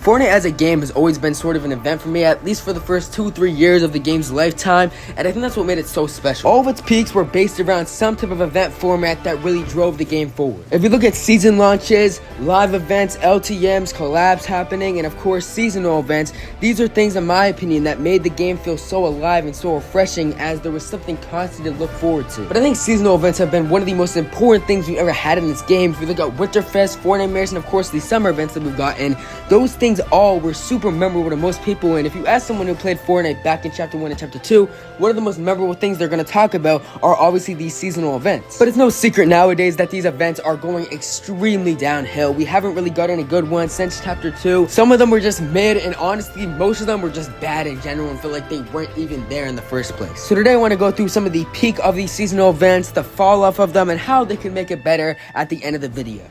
Fortnite as a game has always been sort of an event for me, at least for the first 2-3 years of the game's lifetime, and I think that's what made it so special. All of its peaks were based around some type of event format that really drove the game forward. If you look at season launches, live events, LTMs, collabs happening, and of course seasonal events, these are things in my opinion that made the game feel so alive and so refreshing, as there was something constant to look forward to. But I think seasonal events have been one of the most important things we've ever had in this game. If you look at Winterfest, Fortnite Mirrors, and of course the summer events that we've gotten, those things all were super memorable to most people. And if you ask someone who played Fortnite back in Chapter 1 and Chapter 2, one of the most memorable things they're going to talk about are obviously these seasonal events. But it's no secret nowadays that these events are going extremely downhill. We haven't really got any good ones since Chapter 2. Some of them were just mid, and honestly, most of them were just bad in general and feel like they weren't even there in the first place. So today I want to go through some of the peak of these seasonal events, the fall off of them, and how they can make it better at the end of the video.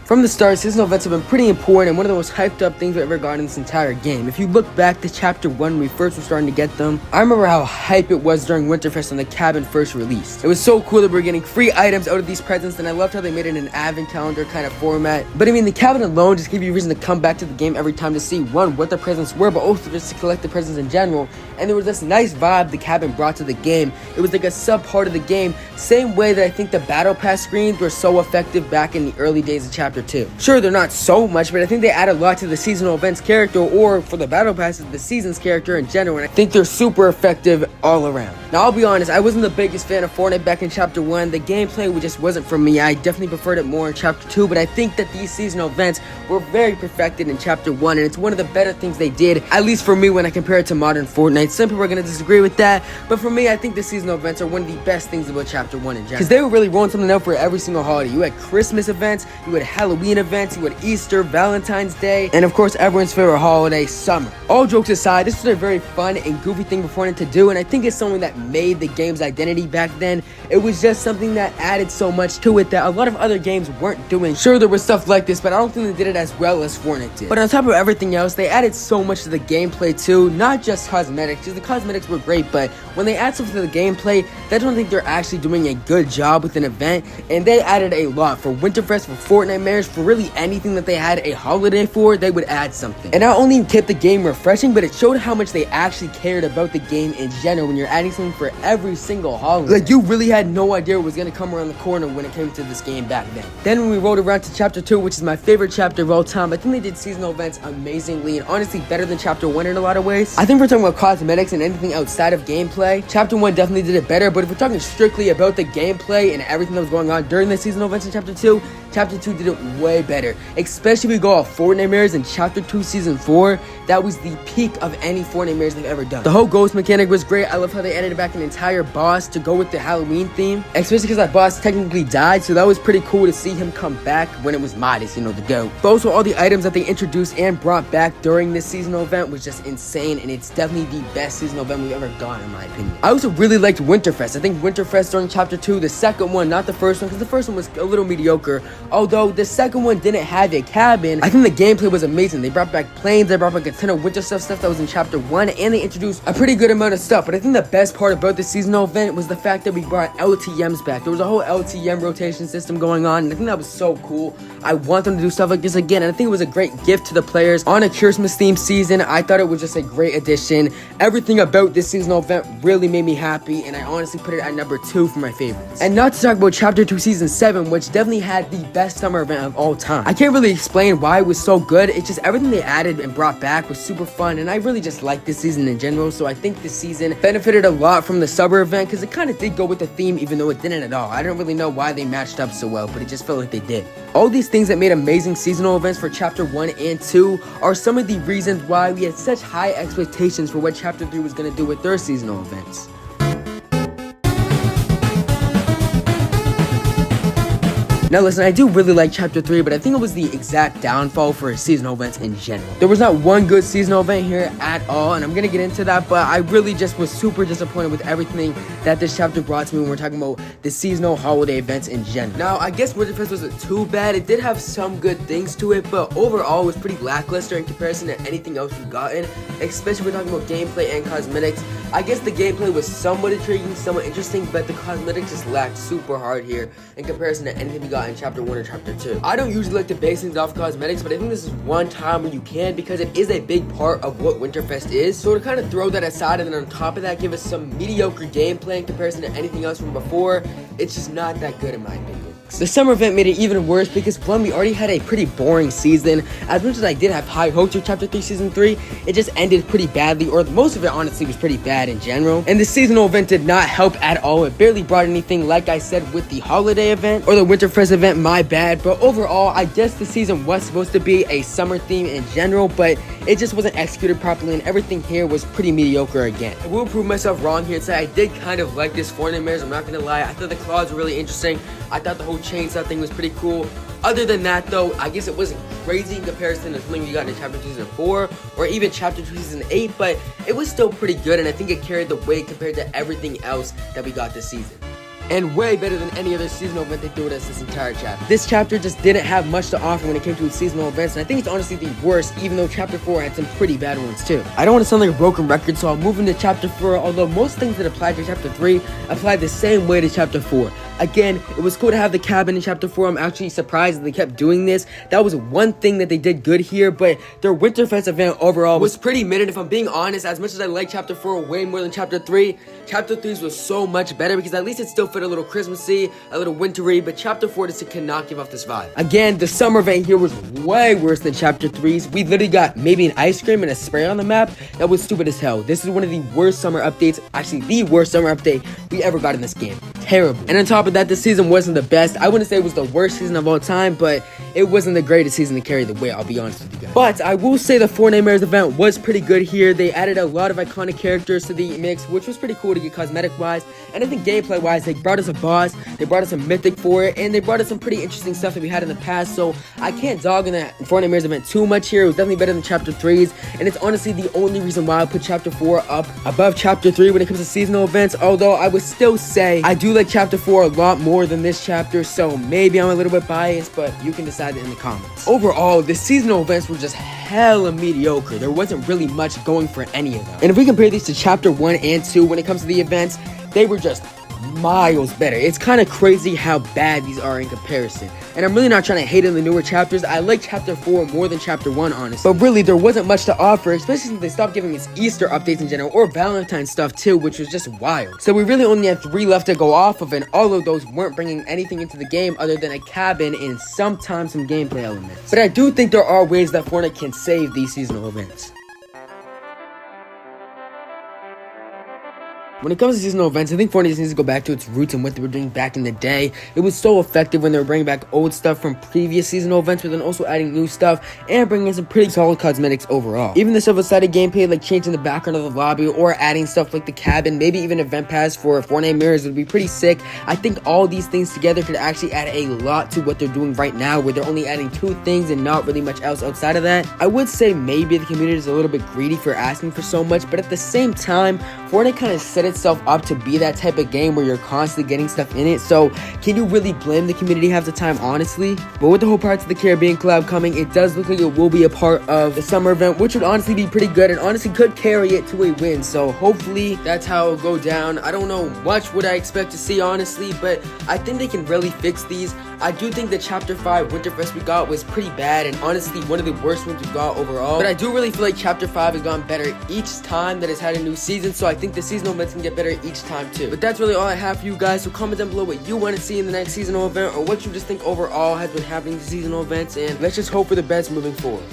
From the start, seasonal events have been pretty important and one of the most hyped up things we've ever gotten in this entire game. If you look back to Chapter 1 when we first were starting to get them, I remember how hype it was during Winterfest when the cabin first released. It was so cool that we were getting free items out of these presents, and I loved how they made it an advent calendar kind of format. But I mean, the cabin alone just gave you a reason to come back to the game every time to see, one, what the presents were, but also just to collect the presents in general. And there was this nice vibe the cabin brought to the game. It was like a sub part of the game, same way that I think the battle pass screens were so effective back in the early days of Chapter 2. Sure, they're not so much, but I think they add a lot to the seasonal events character, or for the battle passes, the seasons character in general, and I think they're super effective all around. Now, I'll be honest, I wasn't the biggest fan of Fortnite back in Chapter 1. The gameplay just wasn't for me. I definitely preferred it more in Chapter 2, but I think that these seasonal events were very perfected in Chapter 1, and it's one of the better things they did, at least for me when I compare it to modern Fortnite. Some people are going to disagree with that, but for me, I think the seasonal events are one of the best things about Chapter 1 in general, because they were really rolling something out for every single holiday. You had Christmas events, you had Halloween events, you had Easter, Valentine's Day, and of course everyone's favorite holiday, summer. All jokes aside, this was a very fun and goofy thing for Fortnite to do, and I think it's something that made the game's identity back then. It was just something that added so much to it that a lot of other games weren't doing. Sure, there was stuff like this, but I don't think they did it as well as Fortnite did. But on top of everything else, they added so much to the gameplay too, not just cosmetics, because the cosmetics were great, but when they add stuff to the gameplay, I don't think they're actually doing a good job with an event, and they added a lot. For Winterfest, for Fortnite Mirrors, for really anything that they had a holiday for, they would add something. And not only kept the game refreshing, but it showed how much they actually cared about the game in general when you're adding something for every single holiday. Like, you really had no idea what was going to come around the corner when it came to this game back then. Then when we rolled around to Chapter 2, which is my favorite chapter of all time, I think they did seasonal events amazingly, and honestly better than Chapter 1 in a lot of ways. I think we're talking about cosmetics and anything outside of gameplay, Chapter 1 definitely did it better, but if we're talking strictly about the gameplay and everything that was going on during the seasonal events in Chapter 2, Chapter 2 did it way better. Especially if we go off Fortnite Mirrors in Chapter 2 Season 4, that was the peak of any Fortnite Mirrors they've ever done. The whole ghost mechanic was great. I love how they added back an entire boss to go with the Halloween theme, especially because that boss technically died, so that was pretty cool to see him come back when it was Midas, you know, the GOAT. But also all the items that they introduced and brought back during this seasonal event was just insane, and it's definitely the best seasonal event we've ever done in my opinion. I also really liked Winterfest. I think Winterfest during Chapter 2, the second one, not the first one, because the first one was a little mediocre, although the second one didn't have a cabin. I think the gameplay was amazing. They brought back planes, they brought back a ton of winter stuff that was in Chapter 1, and they introduced a pretty good amount of stuff. But I think the best part about the seasonal event was the fact that we brought LTMs back. There was a whole LTM rotation system going on, and I think that was so cool. I want them to do stuff like this again, and I think it was a great gift to the players on a Christmas themed season. I thought it was just a great addition. Everything about this seasonal event really made me happy, and I honestly put it at number 2 for my favorites. And not to talk about Chapter 2 Season 7, which definitely had the best summer event of all time. I can't really explain why it was so good. It's just everything they added and brought back was super fun, and I really just liked this season in general, so I think this season benefited a lot from the summer event, because it kind of did go with the theme even though it didn't at all. I don't really know why they matched up so well, but it just felt like they did. All these things that made amazing seasonal events for Chapter 1 and 2 are some of the reasons why we had such high expectations for what Chapter 3 was going to do with their seasonal events. Now listen, I do really like Chapter 3, but I think it was the exact downfall for seasonal events in general. There was not one good seasonal event here at all, and I'm gonna get into that, but I really just was super disappointed with everything that this chapter brought to me when we're talking about the seasonal holiday events in general. Now, I guess Winterfest wasn't too bad. It did have some good things to it, but overall it was pretty lackluster in comparison to anything else we've gotten, especially when we're talking about gameplay and cosmetics. I guess the gameplay was somewhat intriguing, somewhat interesting, but the cosmetics just lacked super hard here in comparison to anything we got in Chapter 1 or Chapter 2. I don't usually like to base things off cosmetics, but I think this is one time where you can, because it is a big part of what Winterfest is. So to kind of throw that aside and then on top of that give us some mediocre gameplay in comparison to anything else from before, it's just not that good in my opinion. The summer event made it even worse because, one, we already had a pretty boring season. As much as I did have high hopes for Chapter 3 Season 3, it just ended pretty badly, or most of it honestly was pretty bad in general. And the seasonal event did not help at all. It barely brought anything, like I said, with the holiday event, or the Winterfest event, my bad. But overall, I guess the season was supposed to be a summer theme in general, but it just wasn't executed properly, and everything here was pretty mediocre again. I will prove myself wrong here and say I did kind of like this Fortnite mirrors, I'm not gonna lie. I thought the claws were really interesting. I thought the whole chainsaw thing was pretty cool. Other than that though, I guess it wasn't crazy in comparison to something we got in Chapter 2 Season 4 or even Chapter 2 Season 8, but it was still pretty good, and I think it carried the weight compared to everything else that we got this season. And way better than any other seasonal event they threw at us this entire chapter. This chapter just didn't have much to offer when it came to its seasonal events, and I think it's honestly the worst, even though Chapter 4 had some pretty bad ones too. I don't want to sound like a broken record, so I'll move into Chapter 4, although most things that applied to Chapter 3 applied the same way to Chapter 4. Again, it was cool to have the cabin in Chapter 4. I'm actually surprised that they kept doing this. That was one thing that they did good here, but their Winterfest event overall was pretty mid, and if I'm being honest, as much as I like Chapter 4 way more than Chapter 3, Chapter 3's was so much better because at least it still fit a little Christmassy, a little wintry, but Chapter 4 just cannot give off this vibe. Again, the summer event here was way worse than Chapter 3's. We literally got maybe an ice cream and a spray on the map. That was stupid as hell. This is one of the worst summer updates, actually the worst summer update we ever got in this game. Terrible. And on top of that, this season wasn't the best. I wouldn't say it was the worst season of all time, but it wasn't the greatest season to carry the weight, I'll be honest with you guys. But I will say the Fortnite Mirrors event was pretty good here. They added a lot of iconic characters to the mix, which was pretty cool to get cosmetic-wise. And I think gameplay-wise, they brought us a boss, they brought us a mythic for it, and they brought us some pretty interesting stuff that we had in the past. So I can't dog on that Fortnite Mirrors event too much here. It was definitely better than Chapter 3's, and it's honestly the only reason why I put Chapter 4 up above Chapter 3 when it comes to seasonal events. Although I would still say I do like Chapter 4 a lot more than this chapter, so maybe I'm a little bit biased, but you can decide it in the comments. Overall, the seasonal events were just hella mediocre. There wasn't really much going for any of them. And if we compare these to Chapter 1 and 2 when it comes to the events, they were just miles better. It's kind of crazy how bad these are in comparison. And I'm really not trying to hate on the newer chapters. I like Chapter 4 more than Chapter 1, honestly. But really, there wasn't much to offer, especially since they stopped giving us Easter updates in general, or Valentine's stuff too, which was just wild. So we really only had 3 left to go off of, and all of those weren't bringing anything into the game other than a cabin and sometimes some gameplay elements. But I do think there are ways that Fortnite can save these seasonal events. When it comes to seasonal events, I think Fortnite needs to go back to its roots and what they were doing back in the day. It was so effective when they were bringing back old stuff from previous seasonal events, but then also adding new stuff and bringing in some pretty solid cosmetics overall. Even the double-sided gameplay, like changing the background of the lobby or adding stuff like the cabin, maybe even event pass for Fortnite mirrors would be pretty sick. I think all these things together could actually add a lot to what they're doing right now, where they're only adding 2 things and not really much else outside of that. I would say maybe the community is a little bit greedy for asking for so much, but at the same time, Fortnite kind of set itself up to be that type of game where you're constantly getting stuff in it, so can you really blame the community half the time, honestly? But with the whole Pirates of the Caribbean collab coming, it does look like it will be a part of the summer event, which would honestly be pretty good and honestly could carry it to a win, so hopefully that's how it'll go down. I don't know much what I expect to see, honestly, but I think they can really fix these. I do think the Chapter 5 Winterfest we got was pretty bad and honestly one of the worst ones we got overall, but I do really feel like Chapter 5 has gotten better each time that it's had a new season, so I think the seasonal events can get better each time too. But that's really all I have for you guys, so comment down below what you want to see in the next seasonal event or what you just think overall has been happening to seasonal events, and let's just hope for the best moving forward.